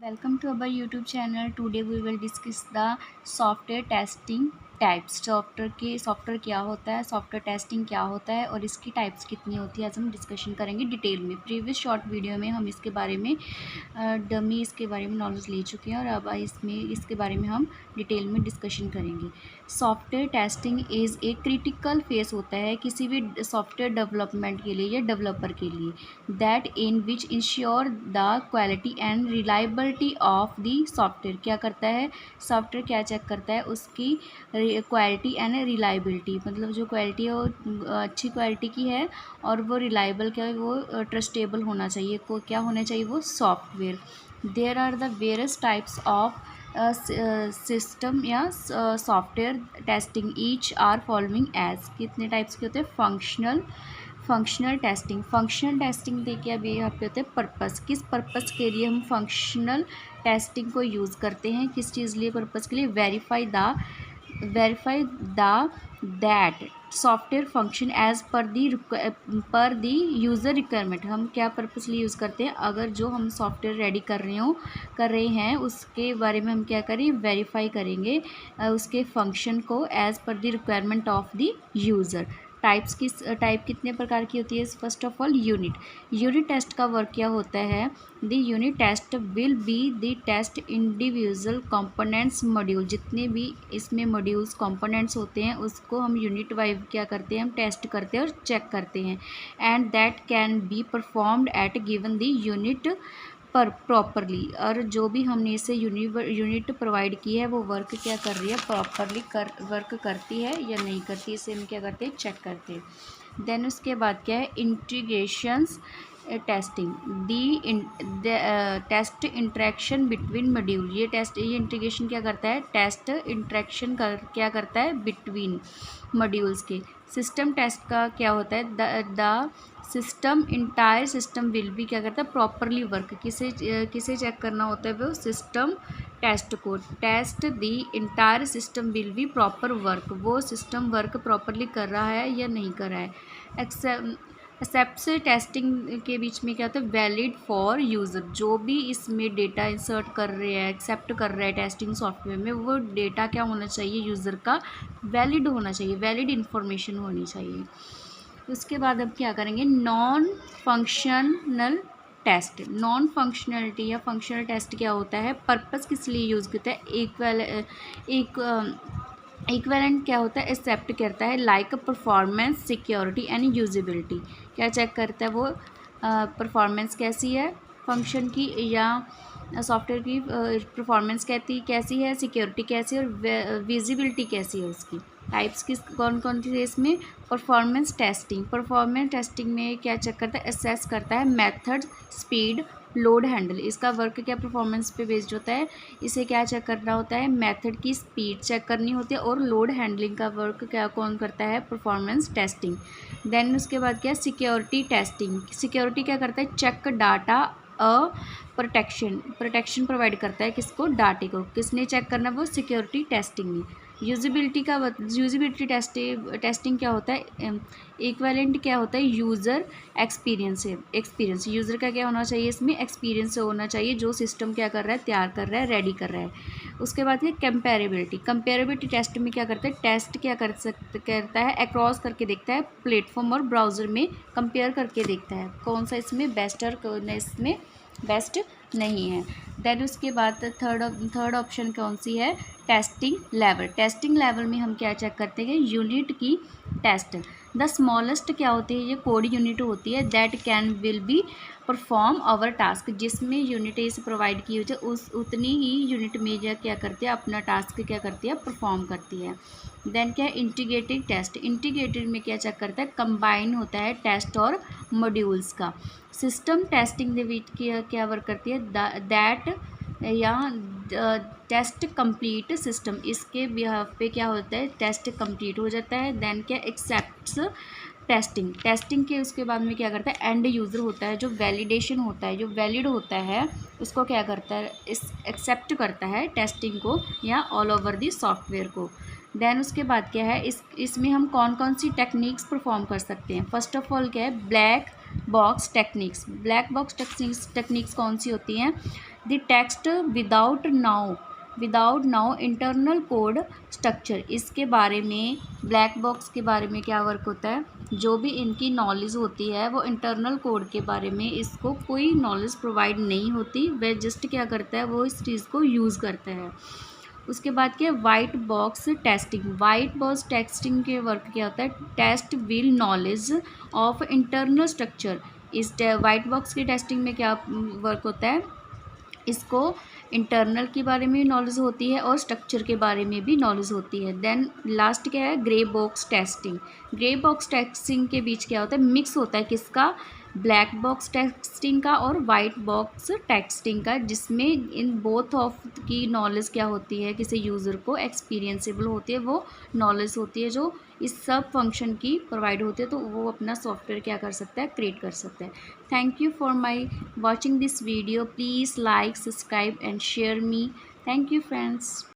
Welcome to our YouTube channel. Today we will discuss the software testing types. Software क्या होता है, software testing क्या होता है और इसकी टाइप्स कितनी होती है, आज हम डिस्कशन करेंगे डिटेल में। प्रीवियस शॉर्ट वीडियो में हम इसके बारे में डमी इसके बारे में नॉलेज ले चुके हैं और अब इसके बारे में हम डिटेल में डिस्कशन करेंगे। Software testing is a critical face होता है किसी भी सॉफ्टवेयर डेवलपमेंट के लिए या डेवलपर के लिए, that in which ensure the quality and reliability of the software. क्या करता है सॉफ्टवेयर, क्या चेक करता है, उसकी क्वालिटी एंड रिलायबिलिटी, मतलब जो क्वालिटी है वो अच्छी क्वालिटी की है और वो रिलायबल क्या है, वो ट्रस्टेबल होना चाहिए। को क्या होना चाहिए, वो software. There are the various types of system या software testing, each are following as. कितने टाइप्स के होते हैं, फंक्शनल टेस्टिंग देखिए अभी यहाँ पे होते हैं पर्पस। किस पर्पस के लिए हम फंक्शनल टेस्टिंग को यूज़ करते हैं, किस चीज़ लिए, पर्पस के लिए, verify the that software function as per the user requirement. हम क्या पर्पस लिए यूज़ करते हैं, अगर जो हम सॉफ्टवेयर रेडी कर रहे हैं उसके बारे में हम क्या करें, वेरीफाई करेंगे उसके फंक्शन को as per the requirement of the user. Type कितने प्रकार की होती है, first of all unit test का वर्क क्या होता है, the unit test will be the test individual components module. जितने भी इसमें मॉड्यूल्स कंपोनेंट्स होते हैं उसको हम यूनिट वाइज क्या करते हैं, हम टेस्ट करते हैं और चेक करते हैं। And that can be performed eight given the unit पर प्रॉपरली। और जो भी हमने इसे यूनिट प्रोवाइड की है वो वर्क क्या कर रही है, प्रॉपरली वर्क करती है या नहीं करती, इसे हम क्या करते हैं, चेक करते हैं। देन उसके बाद क्या है, integrations testing, test interaction between module. ये इंटीग्रेशन क्या करता है, टेस्ट इंटरेक्शन क्या करता है बिटवीन मॉड्यूल्स के। सिस्टम टेस्ट का क्या होता है, the system entire system will भी क्या करता है, प्रॉपरली वर्क। किसे चेक करना होता है, वो सिस्टम टेस्ट को। Test the entire system will be proper work, वो सिस्टम वर्क प्रॉपरली कर रहा है या नहीं कर रहा है। एक्सेप्ट टेस्टिंग के बीच में क्या होता है, वैलिड फॉर यूज़र। जो भी इसमें डेटा इंसर्ट कर रहे हैं, एक्सेप्ट कर रहे हैं टेस्टिंग सॉफ्टवेयर में, वो डेटा क्या होना चाहिए, यूज़र का वैलिड होना चाहिए, वैलिड इन्फॉर्मेशन होनी चाहिए। उसके बाद अब क्या करेंगे, non functional test. Non functionality या फंक्शनल टेस्ट क्या होता है, पर्पस किस लिए यूज़ करता है, इक्विवेलेंट क्या होता है, एक्सेप्ट करता है, like performance, security and usability. क्या चेक करता है वो, परफॉर्मेंस कैसी है फंक्शन की या सॉफ्टवेयर की, परफॉर्मेंस कैसी है, सिक्योरिटी कैसी है और विजिबिलिटी कैसी है उसकी। टाइप्स कौन कौन सी है इसमें, परफॉर्मेंस टेस्टिंग में क्या चेक करता है, असेस करता है मेथड, स्पीड, लोड हैंडल। इसका वर्क क्या परफॉर्मेंस पे बेस्ड होता है, इसे क्या चेक करना होता है, मेथड की स्पीड चेक करनी होती है और लोड हैंडलिंग का वर्क क्या कौन करता है, परफॉर्मेंस टेस्टिंग। देन उसके बाद क्या, सिक्योरिटी टेस्टिंग। सिक्योरिटी क्या करता है, चेक डाटा प्रोटेक्शन प्रोवाइड करता है, किसको, डाटे को। किसने चेक करना, वो सिक्योरिटी टेस्टिंग में। यूजिबिलिटी टेस्टिंग क्या होता है, इक्विवेलेंट क्या होता है, यूज़र एक्सपीरियंस। यूज़र का क्या होना चाहिए, इसमें एक्सपीरियंस होना चाहिए, जो सिस्टम क्या कर रहा है, तैयार कर रहा है, रेडी कर रहा है। उसके बाद है कंपेरेबिलिटी टेस्ट में क्या करता है, टेस्ट क्या करता है, अक्रॉस करके देखता है, प्लेटफॉर्म और ब्राउज़र में कंपेयर करके देखता है कौन सा इसमें बेस्ट और कौन इसमें बेस्ट नहीं है। देन उसके बाद थर्ड ऑप्शन कौन सी है, टेस्टिंग लेवल में हम क्या चेक करते हैं, यूनिट की टेस्ट। द स्मॉलेस्ट क्या होती है, ये कोड यूनिट होती है, that can will be perform our task. जिसमें यूनिट इस प्रोवाइड की हुई है उस उतनी ही यूनिट में क्या करती है, अपना टास्क क्या करती है, परफॉर्म करती है। देन क्या है, इंटीग्रेटेड में क्या चेक करता है, कंबाइन होता है टेस्ट और मॉड्यूल्स का। सिस्टम टेस्टिंग के बीच क्या वर्क करती है, दैट या टेस्ट कंप्लीट सिस्टम। इसके बिहाफ पे क्या होता है, टेस्ट कंप्लीट हो जाता है। देन क्या, एक्सेप्ट्स टेस्टिंग के उसके बाद में क्या करता है, एंड यूज़र होता है, जो वैलिडेशन होता है, जो वैलिड होता है, उसको क्या करता है, एक्सेप्ट करता है टेस्टिंग को या ऑल ओवर दी सॉफ्टवेयर को। देन उसके बाद क्या है, इसमें हम कौन कौन सी टेक्निक्स परफॉर्म कर सकते हैं। फर्स्ट ऑफ ऑल क्या है, ब्लैक बॉक्स टेक्निक्स कौन सी होती हैं, the text without now internal code structure. इसके बारे में, ब्लैक बॉक्स के बारे में क्या वर्क होता है, जो भी इनकी नॉलेज होती है वो इंटरनल कोड के बारे में इसको कोई नॉलेज प्रोवाइड नहीं होती, वह जस्ट क्या करता है, वो इस चीज़ को यूज़ करता है। उसके बाद क्या है, white box testing. White box testing के वर्क क्या होता है, test will knowledge of internal structure. इस वाइट बॉक्स की टेस्टिंग में क्या वर्क होता है, इसको इंटरनल के बारे में नॉलेज होती है और स्ट्रक्चर के बारे में भी नॉलेज होती है। देन लास्ट क्या है, grey box testing. Grey box testing के बीच क्या होता है, मिक्स होता है किसका, ब्लैक बॉक्स टेस्टिंग का और वाइट बॉक्स टेस्टिंग का, जिसमें इन बोथ ऑफ की नॉलेज क्या होती है, किसी यूज़र को एक्सपीरियंसेबल होती है, वो नॉलेज होती है जो इस सब फंक्शन की प्रोवाइड होती है, तो वो अपना सॉफ्टवेयर क्या कर सकता है, क्रिएट कर सकता है। Thank you for my watching this video. Please like, subscribe and share me. Thank you friends.